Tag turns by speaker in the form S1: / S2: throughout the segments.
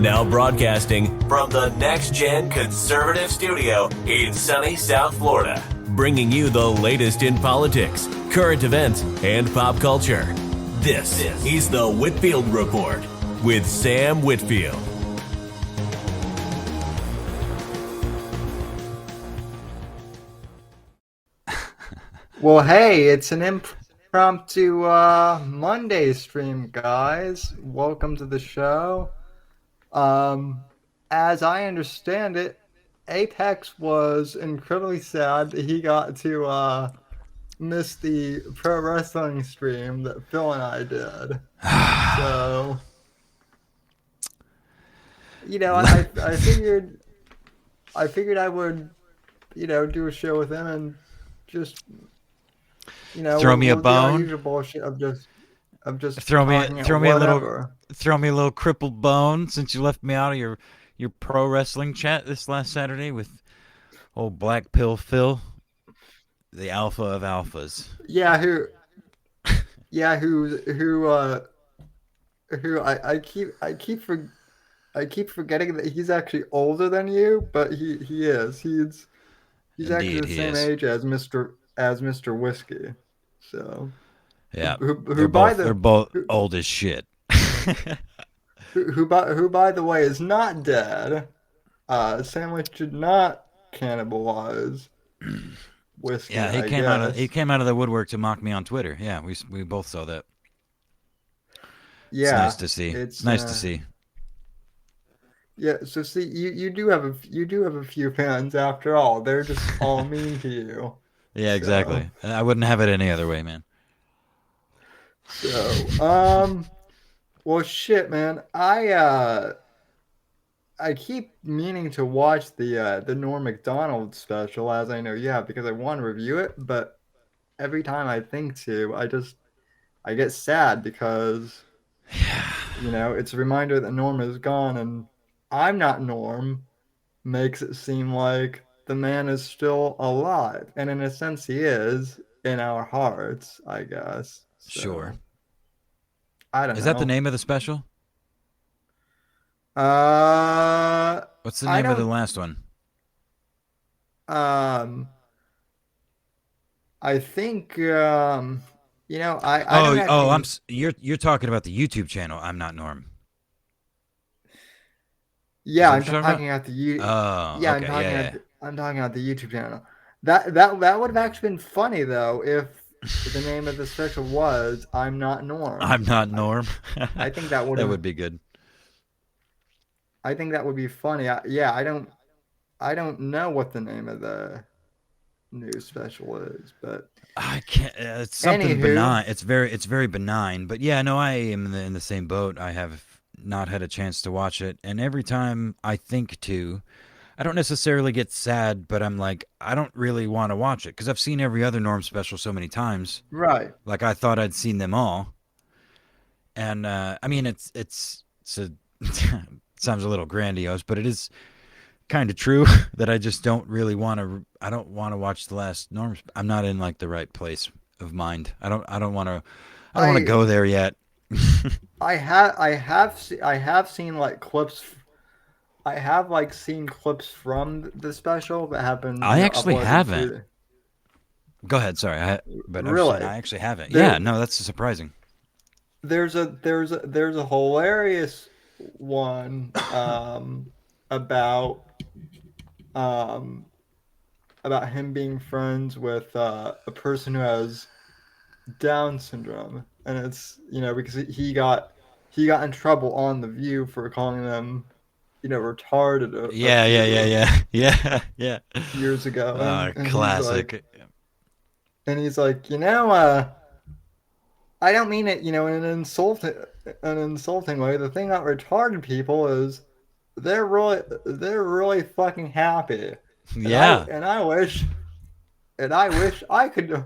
S1: Now broadcasting from the Next Gen Conservative Studio in sunny South Florida, bringing you the latest in politics, current events, and pop culture. This is the Whitfield Report with Sam Whitfield.
S2: Well, hey, it's an impromptu Monday stream, guys. Welcome to the show. As I understand it, Apex was incredibly sad that he got to miss the pro wrestling stream that Phil and I did. So, I figured I would, do a show with him and just.
S3: Throw me a bone.
S2: Our usual bullshit of just
S3: throw me a little crippled bone since you left me out of your pro wrestling chat this last Saturday with old Black Pill Phil, the alpha of alphas.
S2: Who I keep forgetting that he's actually older than you, but he is. He's
S3: Indeed,
S2: actually the same age as Mr. Whiskey. So
S3: yeah, they're both old as shit.
S2: who by the way is not dead. Sandwich did not cannibalize Whiskey.
S3: Yeah, he came out of the woodwork to mock me on Twitter. Yeah, we both saw that.
S2: Yeah,
S3: it's nice to see. It's nice to see.
S2: Yeah, so see, you do have a few fans after all. They're just all mean to you.
S3: Yeah, exactly. So, I wouldn't have it any other way, man.
S2: So, well, shit, man. I keep meaning to watch the Norm Macdonald special, as I know you have, because I want to review it. But every time I think to, I get sad because, it's a reminder that Norm is gone, and I'm not Norm. Makes it seem like the man is still alive, and in a sense he is in our hearts, I guess. So,
S3: sure.
S2: I don't know.
S3: Is that the name of the special? What's the name of the last one?
S2: I think
S3: you're talking about the YouTube channel. I'm not Norm.
S2: Yeah, I'm talking about the I'm talking about the YouTube channel. That would have actually been funny though if the name of the special was "I'm Not Norm."
S3: I'm not Norm.
S2: I think that would
S3: be good.
S2: I think that would be funny. I don't know what the name of the new special is, but
S3: I can't. It's something benign. It's very benign. But yeah, no, I am in the same boat. I have not had a chance to watch it, and every time I think to, I don't necessarily get sad, but I'm like, I don't really want to watch it because I've seen every other Norm special so many times.
S2: Right.
S3: Like I thought I'd seen them all, and I mean, it's a sounds a little grandiose, but it is kind of true that I just don't really want to. I don't want to watch the last Norm. I'm not in like the right place of mind. I don't want to. I don't want to go there yet.
S2: I have seen like clips. I have like seen clips from the special that have been.
S3: I actually haven't. Go ahead. Sorry,
S2: really,
S3: I actually haven't. Yeah, no, that's surprising.
S2: There's a hilarious one about him being friends with a person who has Down syndrome, and it's because he got in trouble on The View for calling them retarded.
S3: Yeah.
S2: Years ago. And
S3: classic.
S2: He's like, I don't mean it, in an insulting way. The thing about retarded people is they're really fucking happy.
S3: Yeah.
S2: And I wish I could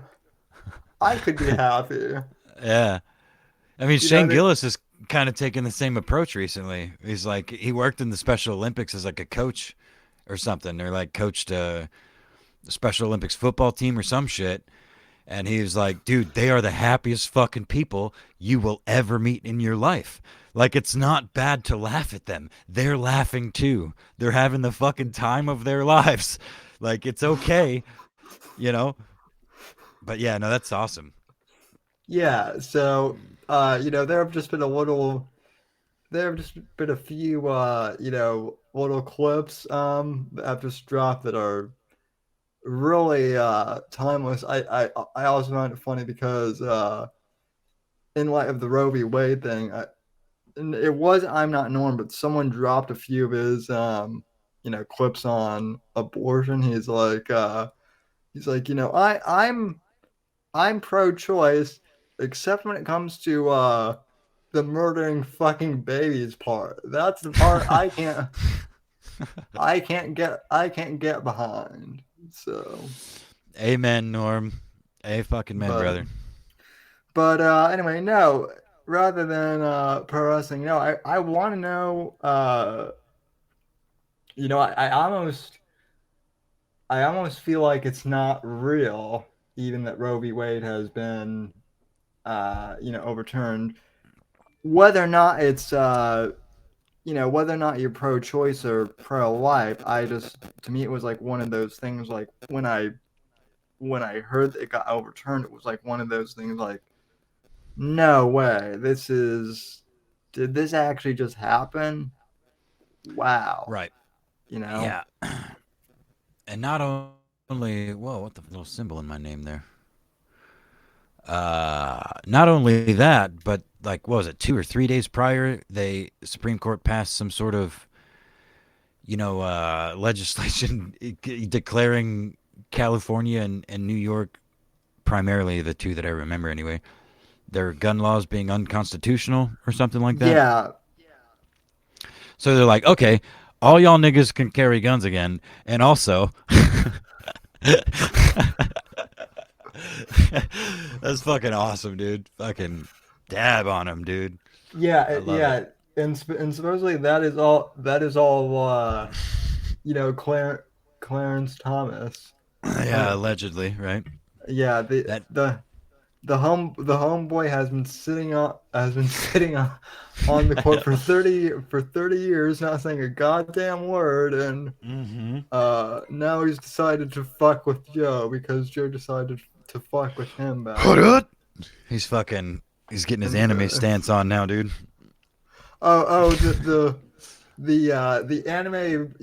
S2: be happy.
S3: Yeah. I mean, Shane Gillis has kind of taken the same approach recently. He's like, he worked in the Special Olympics as like a coach or something, or like coached a Special Olympics football team or some shit. And he was like, dude, they are the happiest fucking people you will ever meet in your life. Like, it's not bad to laugh at them. They're laughing too. They're having the fucking time of their lives. Like, it's okay, you know? But yeah, no, that's awesome.
S2: Yeah, so there have just been a little there have just been a few little clips that have just dropped that are really timeless. I also find it funny because in light of the Roe v. Wade thing, and it was I'm not Norm, but someone dropped a few of his clips on abortion. He's like, I'm pro-choice, except when it comes to the murdering fucking babies part. That's the part I can't get behind. So,
S3: Amen, Norm. A fucking man,
S2: but
S3: brother.
S2: anyway, no. Rather than pro wrestling, no, I want to know. I almost feel like it's not real, even that Roe v. Wade has been overturned. Whether or not it's whether or not you're pro-choice or pro-life, to me it was like one of those things. Like when I heard that it got overturned, it was like one of those things. Like, no way, did this actually just happen? Wow,
S3: Right.
S2: you know.
S3: Yeah. And not only, whoa, what the little symbol in my name there? Not only that, but like, what was it, 2 or 3 days prior, the Supreme Court passed some sort of, legislation declaring California and New York, primarily the two that I remember anyway, their gun laws being unconstitutional or something like that.
S2: Yeah,
S3: So they're like, okay, all y'all niggas can carry guns again, and also. That's fucking awesome, dude. Fucking dab on him, dude. I love it.
S2: yeah, and supposedly that is all Clarence Thomas.
S3: Yeah,
S2: Uh,
S3: allegedly, right?
S2: yeah,
S3: That
S2: the homeboy has been sitting on the court for 30 years, not saying a goddamn word, and
S3: mm-hmm.
S2: now he's decided to fuck with Joe because Joe decided to fuck with him back.
S3: He's getting his
S2: And
S3: anime stance on now, dude.
S2: oh the anime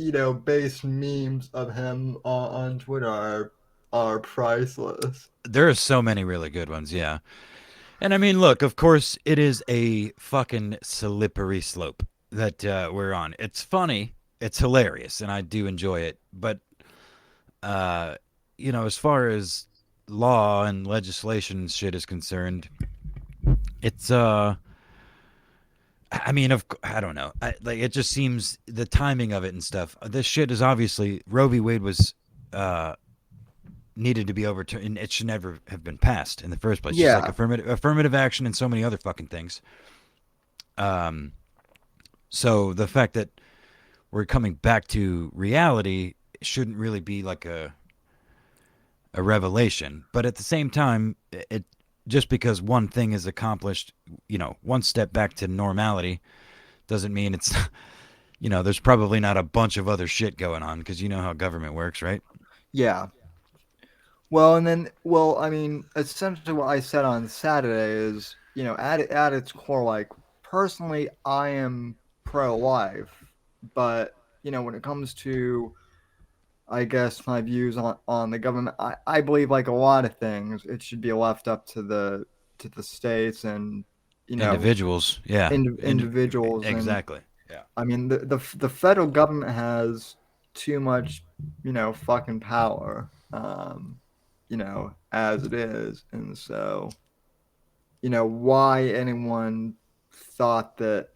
S2: based memes of him on Twitter are priceless.
S3: There are so many really good ones, yeah. And I mean, look, of course, it is a fucking slippery slope that we're on. It's funny, it's hilarious, and I do enjoy it. But, as far as law and legislation shit is concerned, it's I mean, I don't know. It just seems the timing of it and stuff. This shit is obviously Roe v. Wade was needed to be overturned, and it should never have been passed in the first place. Just like
S2: Yeah,
S3: affirmative action and so many other fucking things. So the fact that we're coming back to reality shouldn't really be like a revelation, but at the same time, it just because one thing is accomplished, one step back to normality doesn't mean it's there's probably not a bunch of other shit going on because you know how government works, right?
S2: yeah. Well, and then, well, I mean, essentially what I said on Saturday is, at its core, like, personally, I am pro-life, but, when it comes to, I guess, my views on the government, I believe, like a lot of things, it should be left up to the states and,
S3: Individuals, yeah,
S2: individuals. And,
S3: exactly, yeah,
S2: I mean, the federal government has too much, fucking power. As it is. And so, why anyone thought that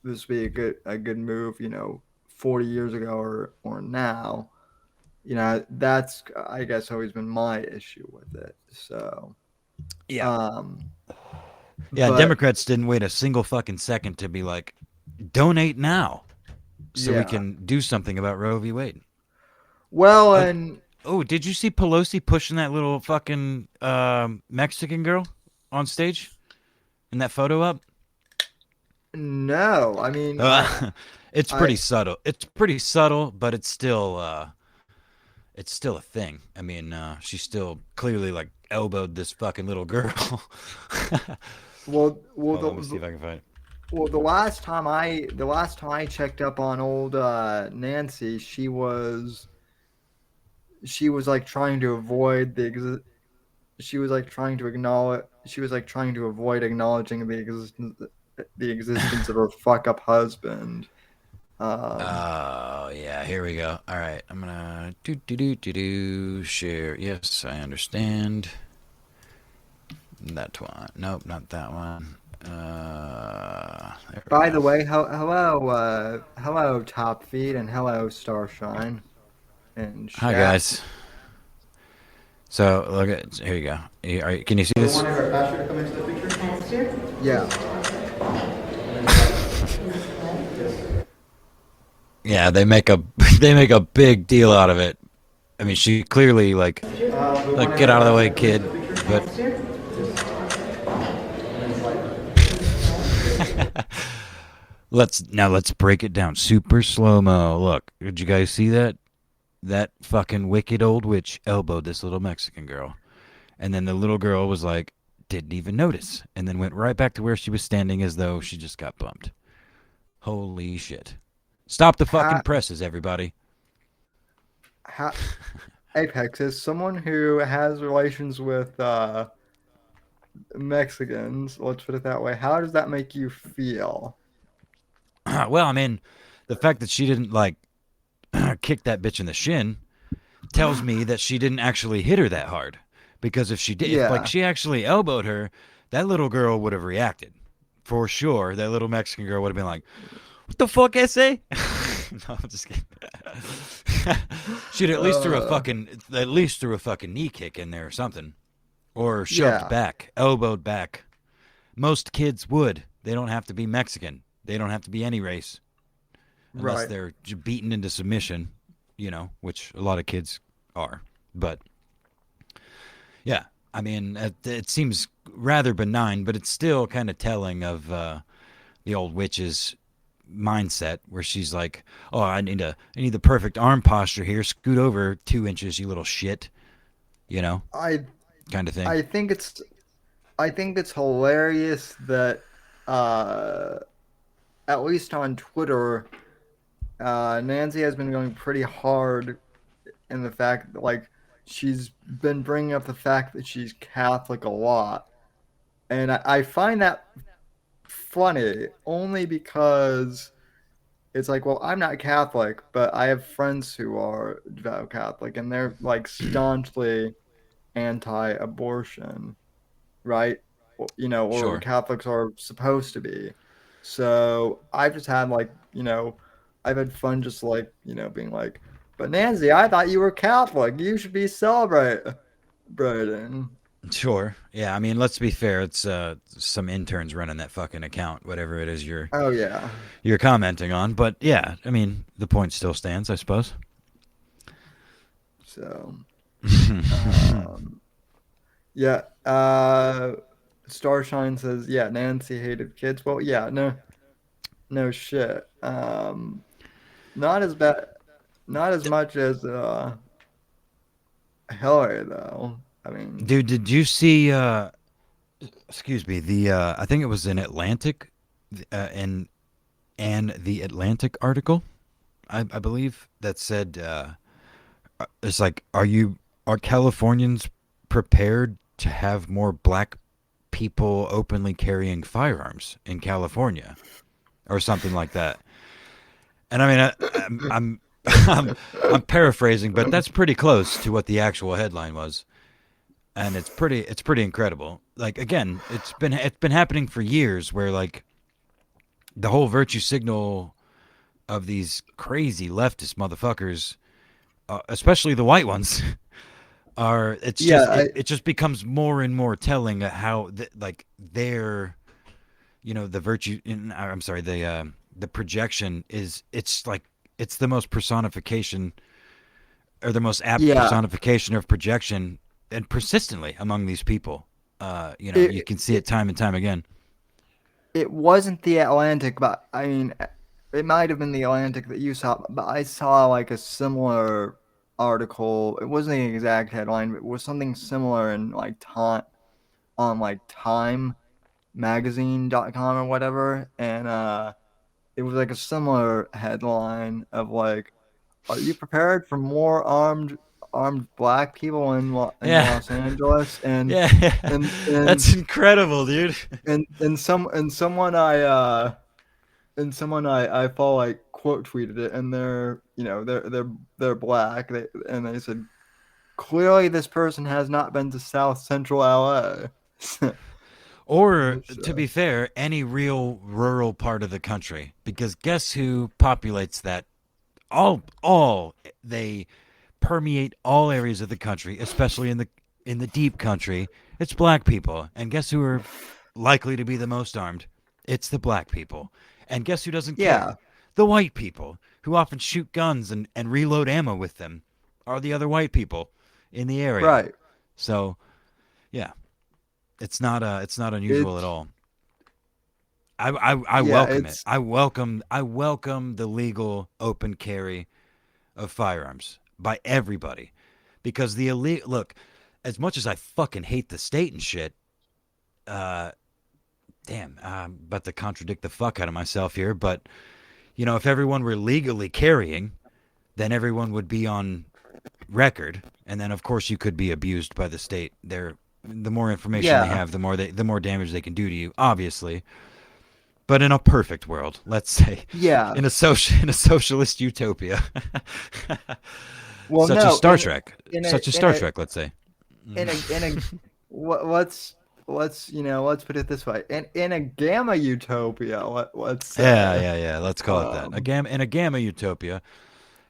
S2: this would be a good move, 40 years ago or now, that's I guess always been my issue with it. So,
S3: yeah,
S2: um,
S3: yeah.
S2: but
S3: Democrats didn't wait a single fucking second to be like, donate now, so we
S2: yeah.
S3: can do something about Roe v. Wade.
S2: Well,
S3: Uh,
S2: and
S3: Oh, did you see Pelosi pushing that little fucking Mexican girl on stage in that photo up?
S2: No, I mean,
S3: Uh, it's
S2: I
S3: pretty subtle. It's pretty subtle, but it's still a thing. I mean, she still clearly like elbowed this fucking little girl.
S2: well,
S3: Hold on, let me see if I can find it.
S2: the last time I checked up on old Nancy, she was like trying to avoid she was like trying to acknowledge she was like trying to avoid acknowledging the existence of her fuck up husband. Um,
S3: Oh yeah, here we go. All right, I'm gonna do share. Yes, I understand. That one. Nope, not that one. There we
S2: by
S3: go.
S2: the way, hello Top Feed and hello Starshine and
S3: Hi
S2: chat.
S3: guys. So look at here you go. Can you see
S2: We
S3: this?
S2: wanted our pastor to come into the picture. Pastor? Yeah.
S3: Yeah, they make a they make a big deal out of it. I mean, she clearly
S2: We
S3: like
S2: wanted
S3: get
S2: our
S3: out of the
S2: pastor
S3: way,
S2: to come into
S3: kid.
S2: the picture.
S3: But let's break it down. Super slow mo. Look, did you guys see that? That fucking wicked old witch elbowed this little Mexican girl, and then the little girl was like, didn't even notice, and then went right back to where she was standing as though she just got bumped. Holy shit! Stop the fucking
S2: Ha,
S3: presses, everybody.
S2: ha, Apex is someone who has relations with Mexicans. Let's put it that way. How does that make you feel?
S3: Well, I mean, the fact that she didn't like kick that bitch in the shin tells me that she didn't actually hit her that hard. Because if she did, if like
S2: Yeah,
S3: she actually elbowed her, that little girl would have reacted for sure. That little Mexican girl would have been like, "What the fuck, SA?" No, I'm just kidding. She'd
S2: uh,
S3: at least threw a fucking knee kick in there or something, or shoved
S2: yeah,
S3: back, elbowed back. Most kids would. They don't have to be Mexican. They don't have to be any race unless
S2: right.
S3: they're beaten into submission, which a lot of kids are. But yeah, I mean, it seems rather benign, but it's still kind of telling of the old witch's mindset, where she's like, "Oh, I need the perfect arm posture here. Scoot over 2 inches, you little shit," you know,
S2: I
S3: kind of thing.
S2: I think it's I think it's hilarious that uh at least on Twitter, Nancy has been going pretty hard in the fact that like she's been bringing up the fact that she's Catholic a lot, and I find that funny only because it's like, well, I'm not Catholic, but I have friends who are devout Catholic, and they're like staunchly anti-abortion, right? Or
S3: Sure.
S2: Catholics are supposed to be. So I've just had like, I've had fun just like, being like, but Nancy, I thought you were Catholic. You should be celebrating.
S3: Sure. Yeah, I mean, let's be fair. It's some interns running that fucking account, whatever it is
S2: Oh yeah.
S3: you're commenting on. But yeah, I mean, the point still stands, I suppose.
S2: So, yeah. Starshine says, yeah, Nancy hated kids. Well, yeah, no shit. Not as bad, not as much as Hillary though. I mean,
S3: Dude, did you see? Excuse me. The I think it was an Atlantic, and the Atlantic article, I believe, that said it's like, are Californians prepared to have more black people openly carrying firearms in California or something like that? And I mean, I'm I'm paraphrasing, but that's pretty close to what the actual headline was. And it's pretty incredible. Like, again, it's been happening for years, where like the whole virtue signal of these crazy leftist motherfuckers, especially the white ones, are it's
S2: yeah,
S3: just it just becomes more and more telling how like their, the virtue I'm sorry, the projection is, it's like it's the most personification are the most apt
S2: Yeah,
S3: personification of projection, and persistently among these people. You
S2: it
S3: can see it
S2: it
S3: time and time again.
S2: it wasn't the Atlantic, but I mean, it might have been the Atlantic that you saw, but I saw like a similar article. It wasn't the exact headline, but it was something similar in like time on like timemagazine.com or whatever, and it was like a similar headline of like, "Are you prepared for more armed black people in
S3: Yeah,
S2: Los Angeles?"
S3: yeah,
S2: And
S3: that's incredible, dude.
S2: someone I follow like quote tweeted it, and they're black. They said clearly this person has not been to South Central LA.
S3: Or, to
S2: So,
S3: be fair, any real rural part of the country, because guess who populates that? All they permeate all areas of the country, especially in the deep country. It's black people, and guess who are likely to be the most armed? It's the black people. And guess who doesn't
S2: yeah,
S3: care? The white people, who often shoot guns and reload ammo with them, are the other white people in the area.
S2: right.
S3: So yeah, it's not unusual at
S2: It's
S3: all. I
S2: yeah,
S3: welcome it.
S2: it's
S3: I welcome the legal open carry of firearms by everybody, because the elite look. As much as I fucking hate the state and shit, uh, damn, I'm about to contradict the fuck out of myself here, but if everyone were legally carrying, then everyone would be on record, and then of course you could be abused by the state. The more information they
S2: yeah,
S3: have, the more damage they can do to you, obviously. But in a perfect world, let's say,
S2: yeah.
S3: in a socialist utopia,
S2: Well, no,
S3: Such as
S2: in
S3: Star
S2: a
S3: Trek, let's say.
S2: in a let's put it this way. In a gamma utopia, let's
S3: Yeah,
S2: say.
S3: yeah, yeah. Let's call it that.
S2: Um,
S3: In a gamma utopia,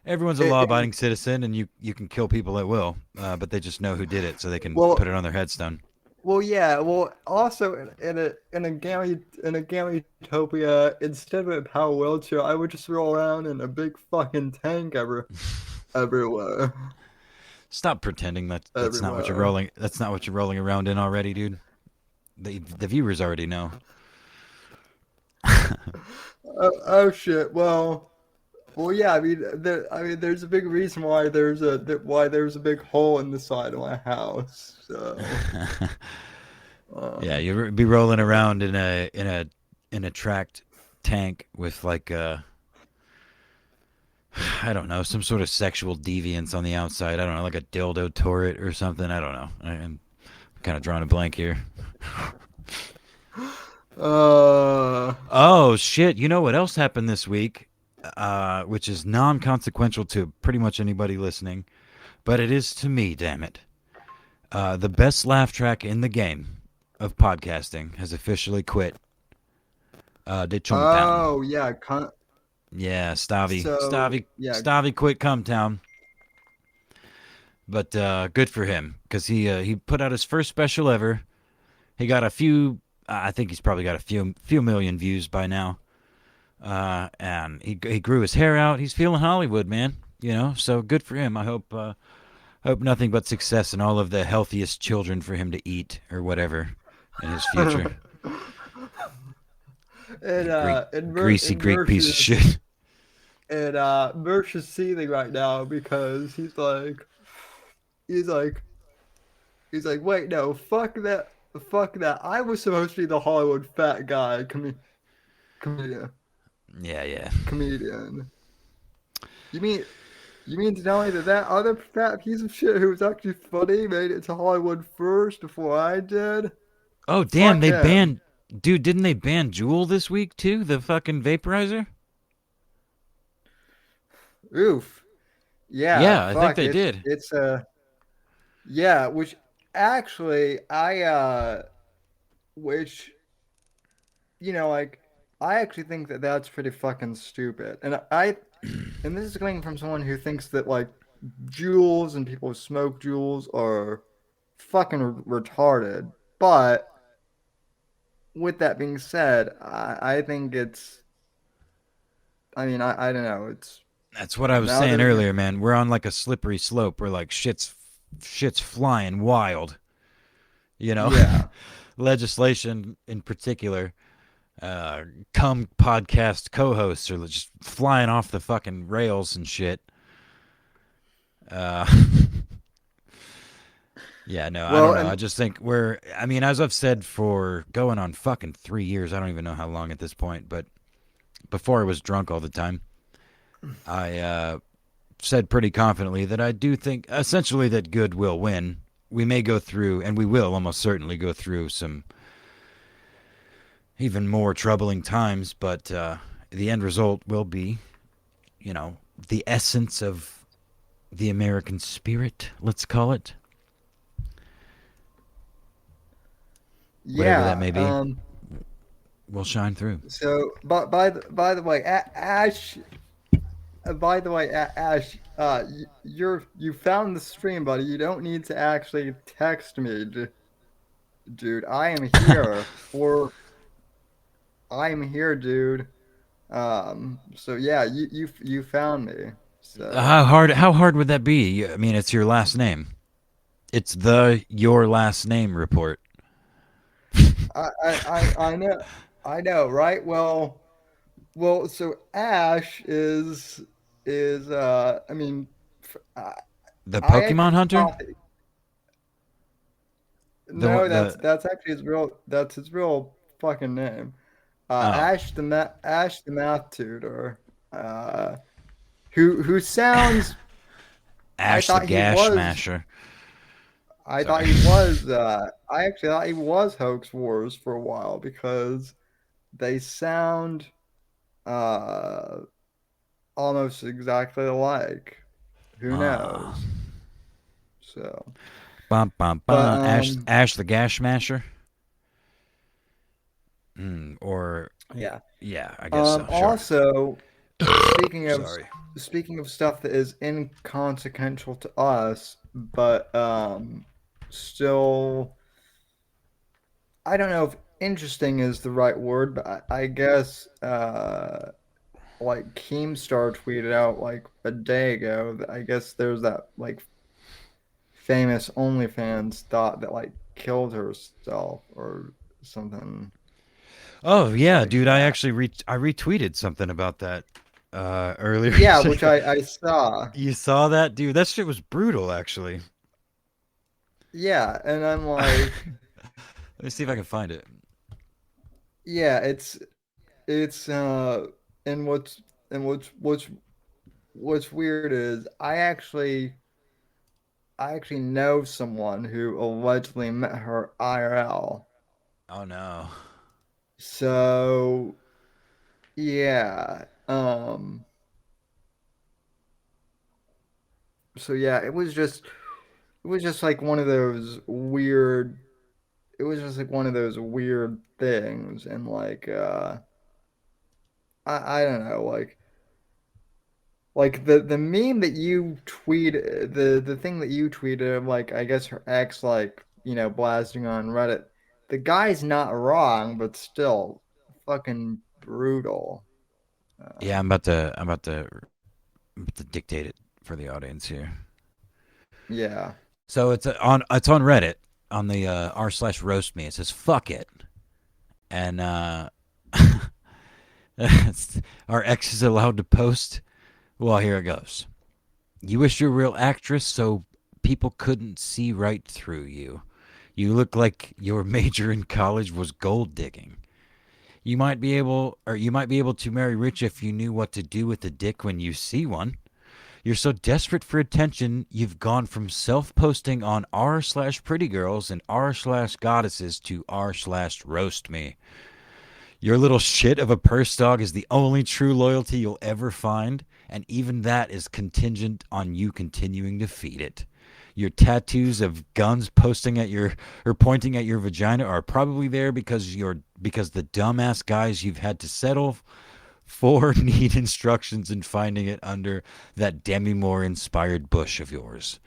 S3: everyone's a
S2: it,
S3: law-abiding citizen, and you can kill people at will, but they just know who did it, so they can put
S2: well,
S3: it on their headstone.
S2: well, yeah. Well, also in a gamma utopia, instead of a power wheelchair, I would just roll around in a big fucking tank everywhere,
S3: Stop pretending that's not what you're
S2: everywhere.
S3: rolling. That's not what you're rolling around in already, dude. The viewers already know.
S2: Oh shit. Well, yeah. I mean, there's a big reason why why there's a big hole in the side of my house. So,
S3: Yeah,
S2: um,
S3: you'll be rolling around in a tracked tank with like I don't know, some sort of sexual deviance on the outside. I don't know, like a dildo turret or something. I don't know. I'm kind of drawing a blank here.
S2: uh,
S3: Oh shit! You know what else happened this week? Which is non-consequential to pretty much anybody listening, but it is to me. Damn it! The best laugh track in the game of podcasting has officially quit. De Chungtown.
S2: oh yeah.
S3: Yeah, Stavi.
S2: So
S3: Stavi.
S2: yeah.
S3: Stavi quit Cumtown. But good for him, because he put out his first special ever. He got a few. I think he's probably got a few million views by now. And he grew his hair out. He's feeling Hollywood, man. So good for him. I hope nothing but success and all of the healthiest children for him to eat or whatever in his future.
S2: And
S3: You Greek,
S2: and
S3: greasy Greek piece of shit.
S2: Merch is seething right now because he's like wait, no, fuck that. I was supposed to be the Hollywood fat guy comedian.
S3: Yeah, yeah.
S2: Comedian. You mean you mean to tell me that other fat piece of shit who was actually funny made it to Hollywood first before I did?
S3: Oh damn,
S2: Fuck
S3: they
S2: him.
S3: banned. Dude, didn't they ban Juul this week too? The fucking vaporizer.
S2: Oof. Yeah,
S3: Yeah, I think
S2: fuck.
S3: they did.
S2: It's yeah, which actually which like I actually think that that's pretty fucking stupid. And this is coming from someone who thinks that like jewels and people who smoke jewels are fucking retarded. But with that being said, I think it's I mean I don't know, it's
S3: That's what I was
S2: Now
S3: saying
S2: they're
S3: earlier, man. We're on like a slippery slope where like shit's flying wild. You know,
S2: yeah.
S3: legislation in particular. Come podcast co-hosts are just flying off the fucking rails and shit. Uh, yeah, no, I don't
S2: Well,
S3: know. I
S2: and
S3: just think I mean, as I've said for going on fucking 3 years, I don't even know how long at this point, but before I was drunk all the time, I said pretty confidently that I do think essentially that good will win. We may go through, and we will almost certainly go through some even more troubling times, but the end result will be, you know, the essence of the American spirit, let's call it, whatever that
S2: yeah.
S3: may be, will shine through.
S2: So, but by the way, Ash. By the way, Ash, you found the stream, buddy. You don't need to actually text me, dude. I am here, dude. So yeah, you found me. So
S3: How hard would that be? I mean, it's your last name. It's the your last name report.
S2: I know, right? Well. So Ash is I mean,
S3: The
S2: I
S3: Pokemon
S2: actually
S3: hunter?
S2: thought
S3: The
S2: no,
S3: the
S2: that's actually his real fucking name.
S3: oh,
S2: Ash the math tutor. Uh, who sounds I
S3: Ash the
S2: thought he
S3: Gash
S2: was
S3: Masher.
S2: I
S3: Sorry.
S2: thought he was I actually thought he was Hoax Wars for a while because they sound uh almost exactly alike. Who
S3: Ah.
S2: knows? So,
S3: Bum bum
S2: but
S3: bum. Ash the Gash Masher. Or
S2: yeah.
S3: yeah, I guess so. Sure.
S2: Also, speaking of
S3: Sorry.
S2: speaking of stuff that is inconsequential to us, but still, I don't know if interesting is the right word, but I guess like Keemstar tweeted out like a day ago that I guess there's that like famous OnlyFans thought that like killed herself or something
S3: Oh yeah,
S2: like
S3: dude. I
S2: that.
S3: actually I retweeted something about that earlier
S2: Yeah, which
S3: today.
S2: I saw.
S3: You saw that, dude? That shit was brutal, actually.
S2: Yeah, and I'm
S3: Let
S2: like,
S3: me see if I can find it.
S2: yeah, it's and what's weird is I actually know someone who allegedly met her IRL.
S3: Oh no.
S2: So yeah, so yeah, it was just like one of those weird it was just like one of those weird things and like I don't know like the meme that you tweet the thing that you tweeted of like I guess her ex like blasting on Reddit. The guy's not wrong, but still fucking brutal.
S3: Yeah,
S2: Um,
S3: I'm about to dictate it for the audience here.
S2: yeah.
S3: So it's on Reddit on the r/roast me. It says fuck it, and our ex is allowed to post. Well, here it goes. You wish you were a real actress so people couldn't see right through you. You look like your major in college was gold digging. You might be able to marry rich if you knew what to do with a dick when you see one. You're so desperate for attention, you've gone from self-posting on r/pretty girls and r/goddesses to r/roast me. Your little shit of a purse dog is the only true loyalty you'll ever find, and even that is contingent on you continuing to feed it. Your tattoos of guns posting at your or pointing at your vagina are probably there because the dumbass guys you've had to settle for need instructions in finding it under that Demi Moore inspired bush of yours.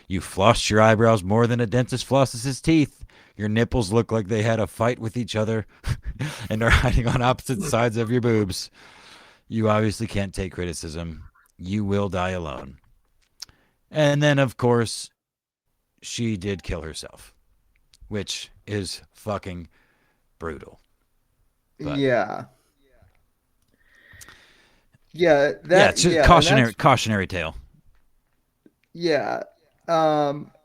S3: You flossed your eyebrows more than a dentist flosses his teeth. Your nipples look like they had a fight with each other and are hiding on opposite sides of your boobs. You obviously can't take criticism. You will die alone. And then, of course, she did kill herself, which is fucking brutal. But
S2: Yeah. Yeah,
S3: yeah, it's just
S2: and that's
S3: cautionary tale.
S2: yeah.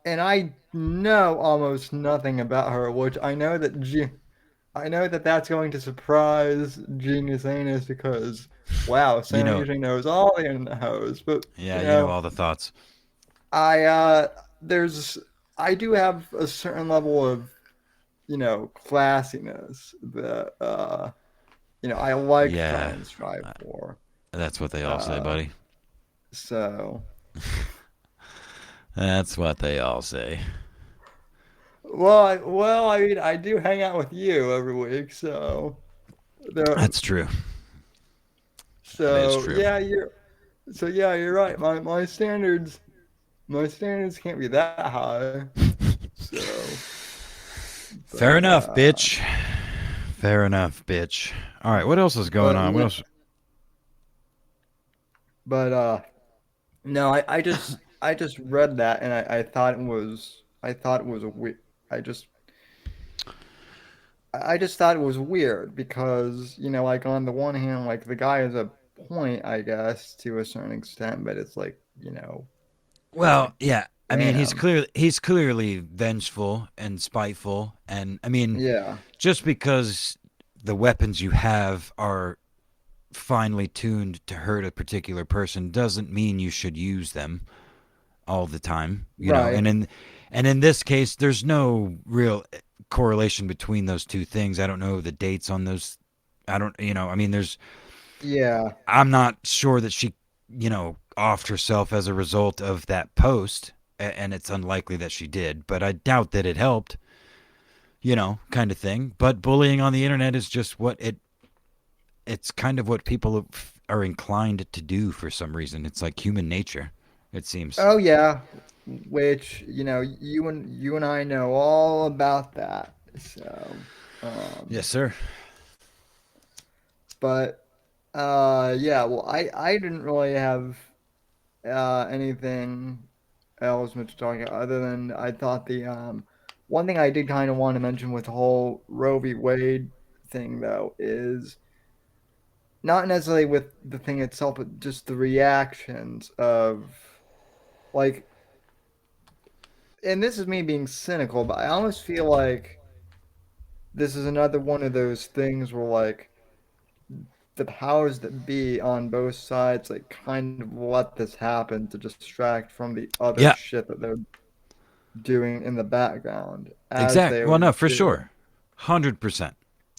S2: And I know almost nothing about her, which I know that that's going to surprise Genius Anus because wow,
S3: You
S2: Sam
S3: know,
S2: usually knows all the internet hoes, but
S3: yeah, you know all the thoughts.
S2: I there's I do have a certain level of, classiness that I like to try
S3: Yeah,
S2: and strive for.
S3: that's what they all say,
S2: Uh
S3: buddy.
S2: so
S3: That's what they all say.
S2: I mean I do hang out with you every week, there
S3: That's true. That is
S2: so
S3: true.
S2: yeah, you're right. My standards can't be that high. So,
S3: Fair
S2: but
S3: enough, bitch. Fair enough, bitch. All right, what else is going
S2: but
S3: on? What
S2: yeah,
S3: else?
S2: but no, I just read that and I thought it was a we I just thought it was weird because, like on the one hand, like the guy has a point, I guess, to a certain extent, but it's like,
S3: Well,
S2: like
S3: yeah. I mean,
S2: damn.
S3: he's clearly vengeful and spiteful, and I mean,
S2: Yeah.
S3: just because the weapons you have are finely tuned to hurt a particular person doesn't mean you should use them all the time, you know.
S2: Right.
S3: And in this case, there's no real correlation between those two things. I don't know the dates on those. I don't, you know. I mean, there's.
S2: Yeah.
S3: I'm not sure that she, offed herself as a result of that post, and it's unlikely that she did. But I doubt that it helped, kind of thing. But bullying on the internet is just what it. It's kind of what people are inclined to do for some reason. It's like human nature, it seems.
S2: Oh yeah, which you and I know all about that. Um,
S3: Yes, sir.
S2: but yeah, well, I didn't really have anything else much to talk about other than I thought the one thing I did kind of want to mention with the whole Roe v. Wade thing though is not necessarily with the thing itself, but just the reactions of like, and this is me being cynical, but I almost feel like this is another one of those things where like the powers that be on both sides like kind of let this happen to distract from the other
S3: Yeah,
S2: shit that they're doing in the background as they
S3: exact. Well, no,
S2: always
S3: for
S2: do.
S3: sure, 100%,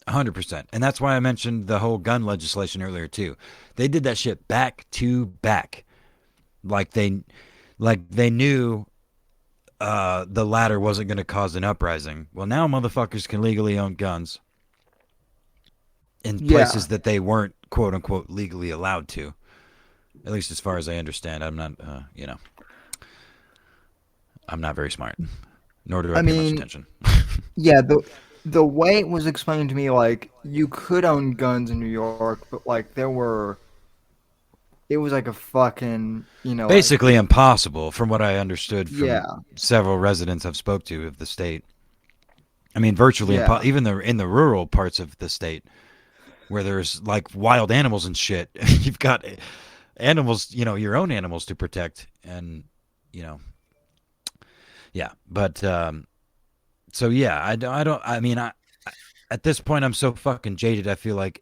S3: 100%, and that's why I mentioned the whole gun legislation earlier too. They did that shit back to back, like they knew the latter wasn't going to cause an uprising. Well, now motherfuckers can legally own guns in
S2: Yeah.
S3: places that they weren't quote unquote legally allowed to. At least as far as I understand, I'm not, I'm not very smart, nor do I
S2: I
S3: pay much
S2: mean,
S3: attention.
S2: yeah, the way it was explained to me, like you could own guns in New York, but like it was like a fucking, like
S3: Basically impossible, from what I understood from
S2: yeah,
S3: several residents I've spoke to of the state. I mean, virtually impossible.
S2: yeah,
S3: Even in the rural parts of the state, where there's like wild animals and shit, you've got animals, your own animals to protect, and you know, yeah. But so yeah, I don't. I mean, at this point, I'm so fucking jaded. I feel like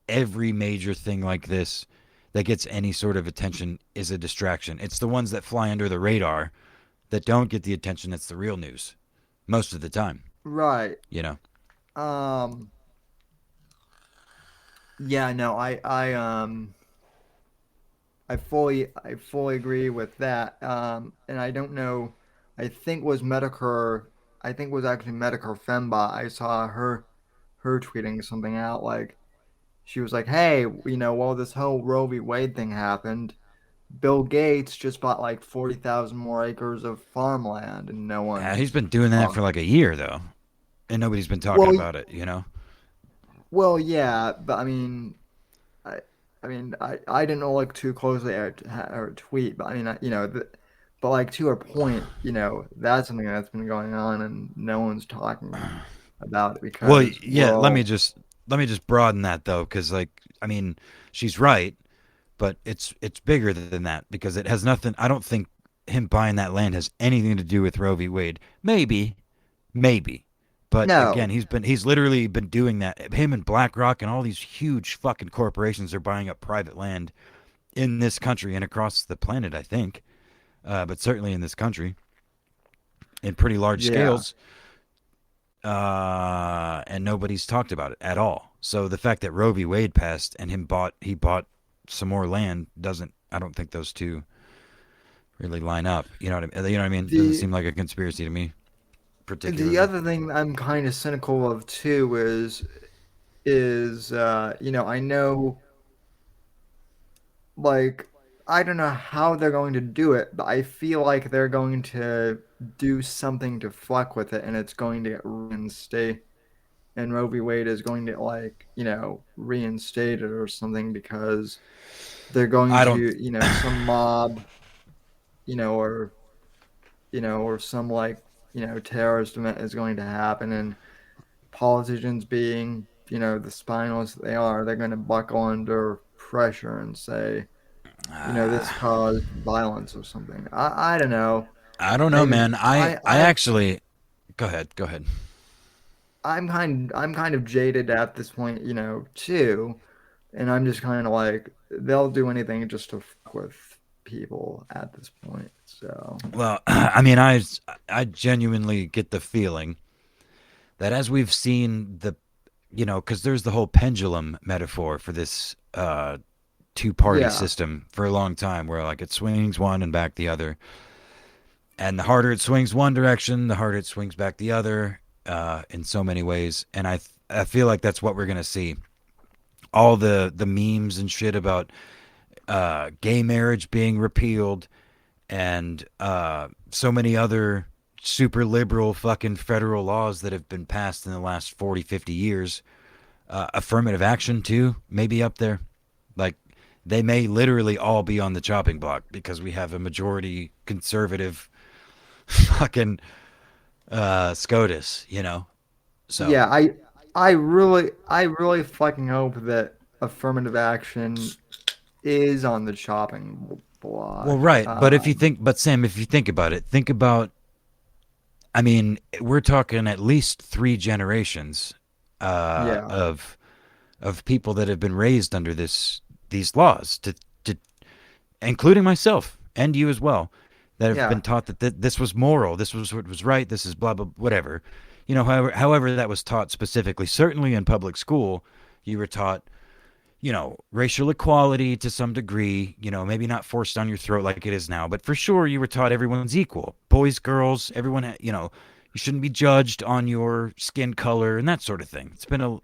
S3: every major thing like this that gets any sort of attention is a distraction. It's the ones that fly under the radar that don't get the attention that's the real news most of the time,
S2: right.
S3: you know.
S2: Um, yeah, no, I fully agree with that. And I don't know. I think was Medicare. I think was actually Medicare Fembot. I saw her tweeting something out like she was like, "Hey, while this whole Roe v. Wade thing happened, Bill Gates just bought like 40,000 more acres of farmland, and no
S3: He's
S2: one's
S3: been doing that for
S2: talking."
S3: like a year though, and nobody's been talking
S2: Well,
S3: about it, you know.
S2: well, yeah, but I mean, I mean, I didn't look too closely at her tweet, but I mean, but like to her point, that's something that's been going on, and no one's talking about it
S3: Well,
S2: because
S3: yeah.
S2: we're all,
S3: Let me just broaden that though, because like I mean, she's right, but it's bigger than that because it has nothing. I don't think him buying that land has anything to do with Roe v. Wade. Maybe, but again,
S2: no,
S3: he's literally been doing that. Him and BlackRock and all these huge fucking corporations are buying up private land in this country and across the planet. I think, but certainly in this country in pretty large
S2: yeah,
S3: scales. And nobody's talked about it at all. So the fact that Roe v. Wade passed and he bought some more land doesn't. I don't think those two really line up. You know what I mean? You know what I mean? It doesn't
S2: the
S3: seem like a conspiracy to me,
S2: the
S3: particularly.
S2: other thing I'm kind of cynical of too is I know, like, I don't know how they're going to do it, but I feel like they're going to do something to fuck with it, and it's going to get reinstated. And Roe v. Wade is going to, like, reinstate it or something because they're going
S3: I
S2: to,
S3: don't.
S2: some mob, or or some, like, terrorist event is going to happen, and politicians being, the spineless they are, they're going to buckle under pressure and say, this caused violence or something. I don't know.
S3: I don't know,
S2: Maybe
S3: man. I actually go ahead. Go ahead.
S2: I'm kind of jaded at this point, too, and I'm just kind of like they'll do anything just to fuck with people at this point. So
S3: Well, I mean, I genuinely get the feeling that as we've seen because there's the whole pendulum metaphor for this two-party
S2: yeah,
S3: system for a long time, where like it swings one and back the other, and the harder it swings one direction, the harder it swings back the other, in so many ways. And I feel like that's what we're gonna see. All the memes and shit about gay marriage being repealed and so many other super liberal fucking federal laws that have been passed in the last 40, 50 years. Affirmative action, too, maybe up there. Like, they may literally all be on the chopping block because we have a majority conservative fucking SCOTUS, you know? So,
S2: yeah. I really fucking hope that affirmative action is on the chopping
S3: well,
S2: block.
S3: right. But Sam, if you think about it, think about, I mean, we're talking at least three generations
S2: Yeah,
S3: of people that have been raised under these laws, to including myself and you as well, that have
S2: yeah,
S3: been taught that this was moral, this was what was right, this is blah blah whatever. However that was taught specifically. Certainly in public school, you were taught racial equality to some degree, maybe not forced down your throat like it is now, but for sure you were taught everyone's equal. Boys, girls, everyone, you shouldn't be judged on your skin color and that sort of thing. It's been a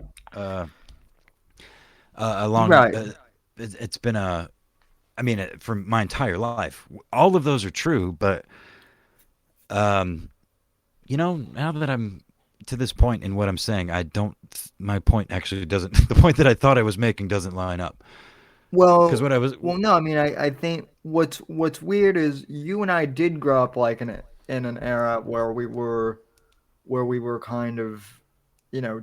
S3: long,
S2: right.
S3: it's been I mean, for my entire life. All of those are true, but, um, now that I'm to this point in what I'm saying, my point actually doesn't, the point that I thought I was making doesn't line up. Because
S2: Well,
S3: what I was,
S2: no. I mean, I think what's weird is you and I did grow up like in an era where we were kind of,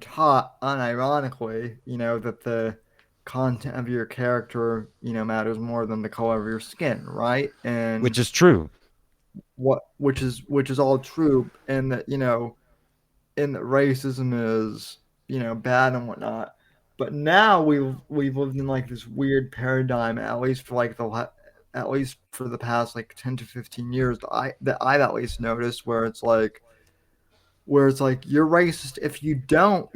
S2: taught unironically, that the content of your character, matters more than the color of your skin, right?
S3: which
S2: And
S3: is true.
S2: which is all true, and that and that racism is bad and whatnot. But now we've lived in like this weird paradigm, at least for like at least for the past like 10 to 15 years, that I've at least noticed, where it's like you're racist if you don't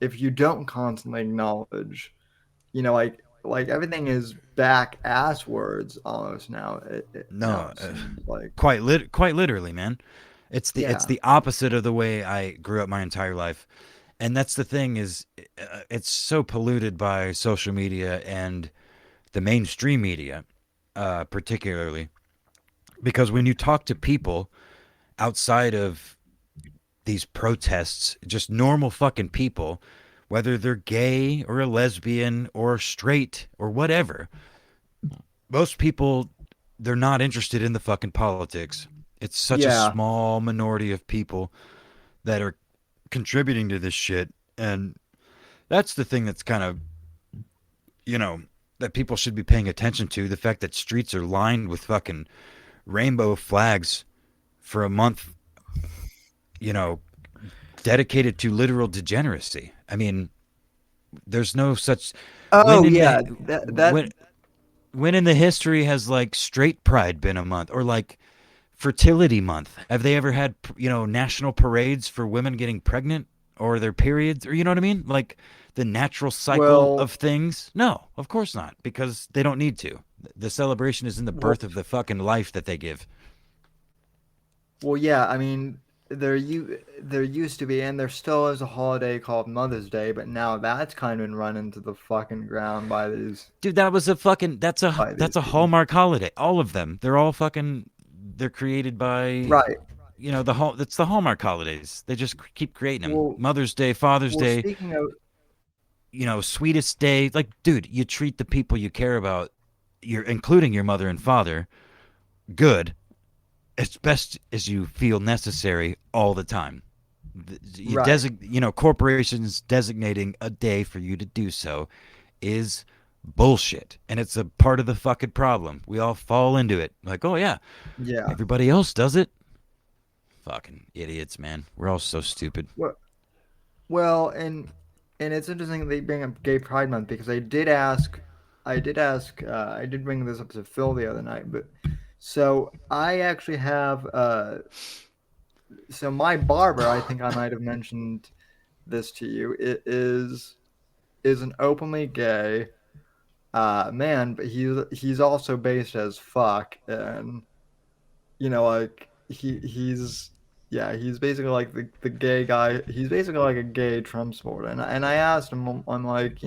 S2: if you don't constantly acknowledge, like everything is back ass words almost now. Now
S3: No,
S2: it seems like,
S3: quite literally, man. It's
S2: yeah,
S3: the opposite of the way I grew up my entire life, and that's the thing is, it's so polluted by social media and the mainstream media, particularly because when you talk to people outside of these protests, just normal fucking people, whether they're gay or a lesbian or straight or whatever. Most people, they're not interested in the fucking politics. It's such a
S2: Yeah.
S3: small minority of people that are contributing to this shit. And that's the thing that's kind of, you know, that people should be paying attention to. The fact that streets are lined with fucking rainbow flags for a month, you know, dedicated to literal degeneracy. I mean, there's no such when
S2: Oh
S3: in
S2: yeah,
S3: the
S2: that
S3: when in the history has like straight pride been a month or like fertility month? Have they ever had, national parades for women getting pregnant or their periods, or you know what I mean? Like the natural cycle
S2: well,
S3: of things? No, of course not, because they don't need to. The celebration is in the
S2: well,
S3: birth of the fucking life that they give.
S2: well, yeah. I mean, there used to be, and there still is a holiday called Mother's Day, but now that's kind of been run into the fucking ground
S3: Dude, that was a fucking
S2: by these
S3: that's a
S2: people.
S3: Hallmark holiday. All of them. They're all fucking they're created by
S2: Right.
S3: it's the Hallmark holidays. They just keep creating them.
S2: Well,
S3: Mother's Day, Father's
S2: well,
S3: Day,
S2: speaking of,
S3: sweetest day. Like, dude, you treat the people you care about, including your mother and father, good as best as you feel necessary all the time.
S2: right.
S3: Corporations designating a day for you to do so is bullshit, and it's a part of the fucking problem. We all fall into it. Like, oh yeah,
S2: Yeah.
S3: everybody else does it. Fucking idiots, man. We're all so stupid.
S2: Well, well, and it's interesting that they bring up Gay Pride Month because I did bring this up to Phil the other night, but so I actually have so my barber, I think I might have mentioned this to you. It is an openly gay man, but he's also based as fuck, and like he's yeah, he's basically like the gay guy. He's basically like a gay Trump supporter. And I asked him, I'm like,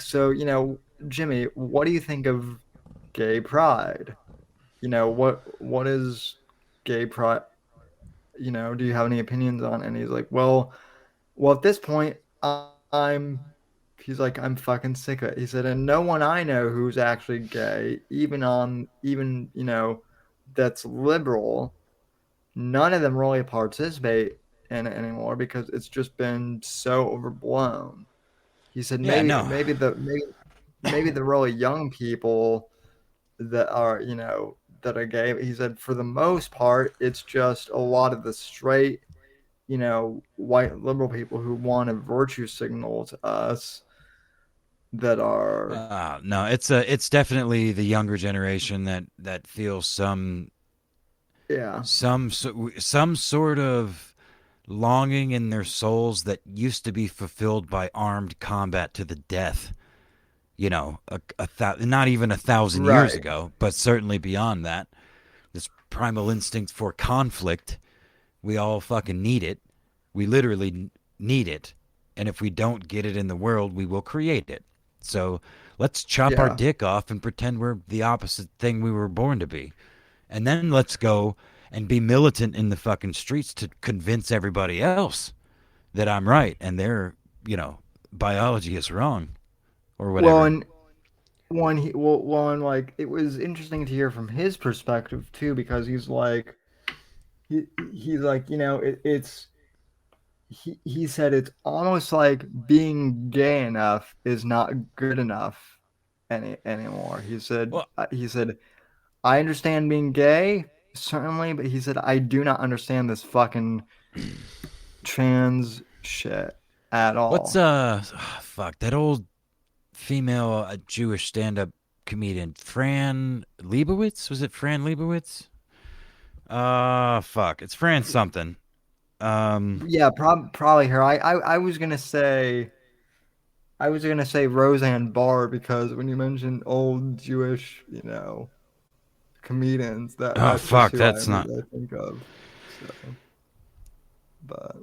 S2: so, Jimmy, what do you think of gay pride? What is gay pride? Do you have any opinions on it? And he's like, well, at this point, I'm he's like, I'm fucking sick of it. He said, and no one I know who's actually gay, even, that's liberal, none of them really participate in it anymore because it's just been so overblown. He said
S3: Yeah, no.
S2: maybe the really young people that are that are gay. He said for the most part, it's just a lot of the straight, white liberal people who want a virtue signal to us that are
S3: No, it's definitely the younger generation that feels
S2: yeah
S3: some sort of longing in their souls that used to be fulfilled by armed combat to the death. Not even 1,000 years
S2: right
S3: ago, but certainly beyond that. This primal instinct for conflict, we all fucking need it. We literally need it. And if we don't get it in the world, we will create it. So let's chop our
S2: yeah
S3: dick off and pretend we're the opposite thing we were born to be. And then let's go and be militant in the fucking streets to convince everybody else that I'm right and their, biology is wrong or
S2: well
S3: whatever.
S2: and one he well one like it was interesting to hear from his perspective too because he's like he said it's almost like being gay enough is not good enough anymore.
S3: Well,
S2: He said I understand being gay certainly, but he said I do not understand this fucking trans shit at
S3: what's
S2: all.
S3: fuck that old female Jewish stand-up comedian Fran Lebowitz? Was it Fran Lebowitz? Fuck, it's Fran something. Um,
S2: Yeah, probably her. I was gonna say Roseanne Barr because when you mentioned old Jewish, comedians,
S3: oh
S2: that's just
S3: fuck,
S2: who I
S3: that's not.
S2: immediately think of. So, but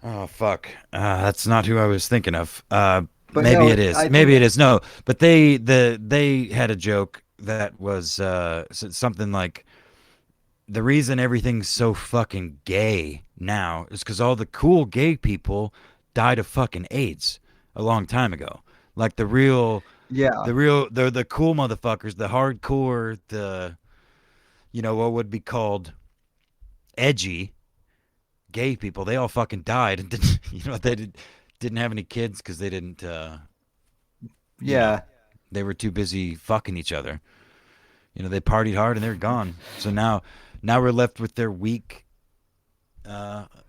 S3: Oh fuck, that's not who I was thinking of. Maybe
S2: no,
S3: it is.
S2: I
S3: Maybe
S2: think
S3: it is. No, but they had a joke that was something like the reason everything's so fucking gay now is because all the cool gay people died of fucking AIDS a long time ago. Like
S2: Yeah.
S3: they're the cool motherfuckers, the hardcore, the what would be called edgy gay people. They all fucking died and didn't didn't have any kids because they didn't you know
S2: Yeah.
S3: they were too busy fucking each other. They partied hard and they're gone. So now we're left with their weak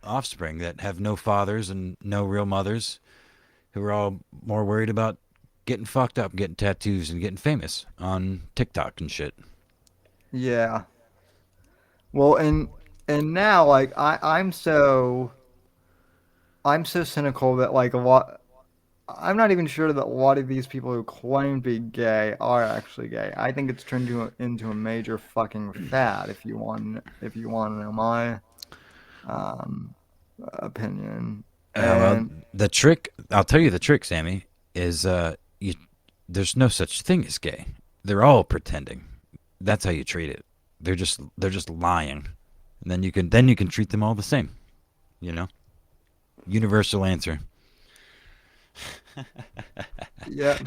S3: offspring that have no fathers and no real mothers, who are all more worried about getting fucked up, getting tattoos, and getting famous on TikTok and shit.
S2: Yeah. Well, and now like I'm so cynical that like a lot I'm not even sure that a lot of these people who claim to be gay are actually gay. I think it's turned into a major fucking fad if you want to know my um opinion.
S3: Well,
S2: And
S3: the trick, I'll tell you the trick, Sammy, is there's no such thing as gay. They're all pretending. That's how you treat it. They're just lying, and then you can treat them all the same. You know, universal answer.
S2: yeah,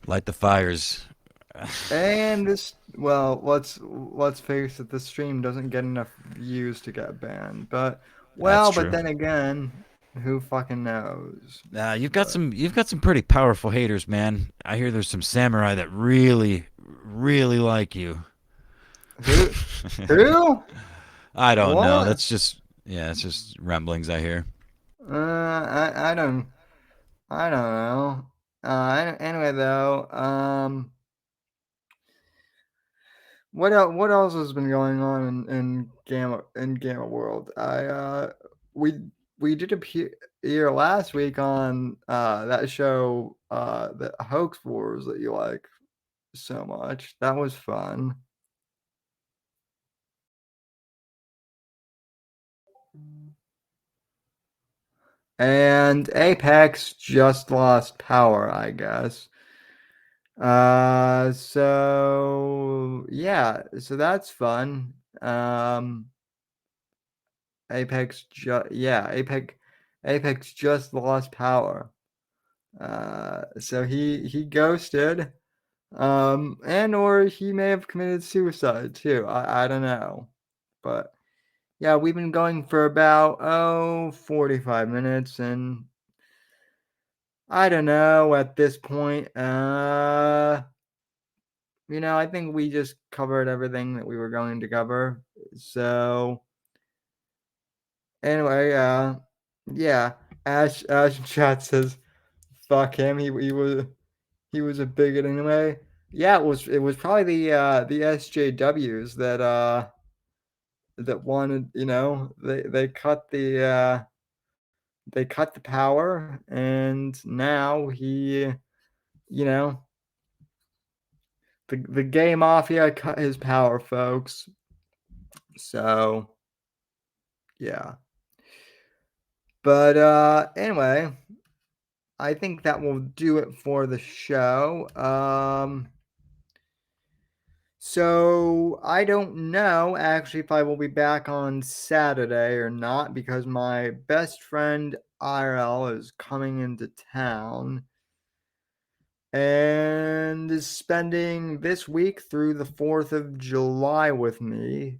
S3: Light the fires.
S2: and this well, let's face it, the stream doesn't get enough views to get banned. But
S3: That's
S2: well, but
S3: true.
S2: then again, who fucking knows?
S3: You've got
S2: But
S3: some pretty powerful haters, man. I hear there's some samurai that really, really like you.
S2: who who
S3: I don't know.
S2: what?
S3: That's just it's just ramblings I hear.
S2: I don't know. Anyway, though, what else has been going on in Gamma World? We we did appear last week on that show, the Hoax Wars that you like so much. That was fun. And Apex just lost power, I guess. So yeah, so that's fun. Apex just lost power. So he ghosted, and or he may have committed suicide too. I don't know, but yeah, we've been going for about 45 minutes, and I don't know at this point. I think we just covered everything that we were going to cover. So anyway, yeah. Ash in chat says, "Fuck him. He was a bigot anyway." Yeah, it was probably the SJWs that wanted, they cut the power, and now you know the gay mafia cut his power, folks. So yeah. But anyway, I think that will do it for the show. So I don't know actually if I will be back on Saturday or not, because my best friend IRL is coming into town and is spending this week through the 4th of July with me.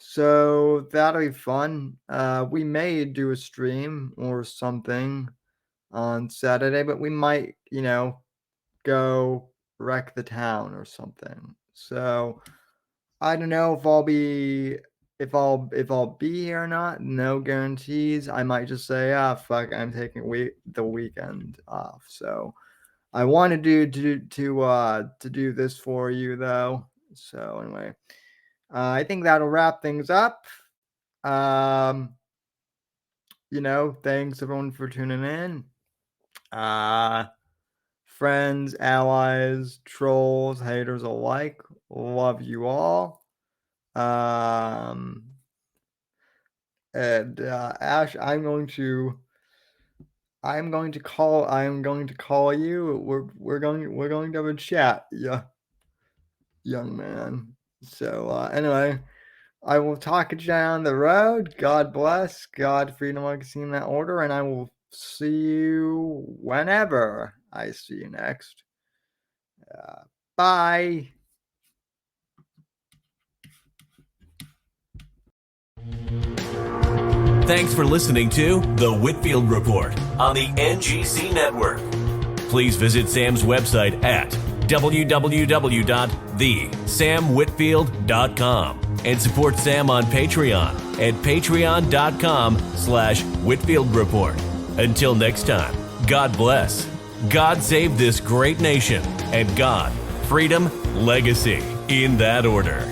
S2: So that'll be fun. We may do a stream or something on Saturday, but we might, go wreck the town or something. So I don't know if I'll be here or not. No guarantees. I might just say, fuck, I'm taking the weekend off. So I want to do this for you though. So anyway, I think that'll wrap things up. Um, thanks everyone for tuning in. Friends, allies, trolls, haters alike, love you all. Um, and Ash, I'm going to call you. We're going to have a chat, yeah, young man. So anyway, I will talk it down the road. God bless. God, freedom, legacy in that order. And I will see you whenever I see you next. Bye.
S1: Thanks for listening to The Whitfield Report on the NGC Network. Please visit Sam's website at www.thesamwhitfield.com and support Sam on Patreon at patreon.com/Whitfield Report. Until next time, God bless, God save this great nation, and God, freedom, legacy, in that order.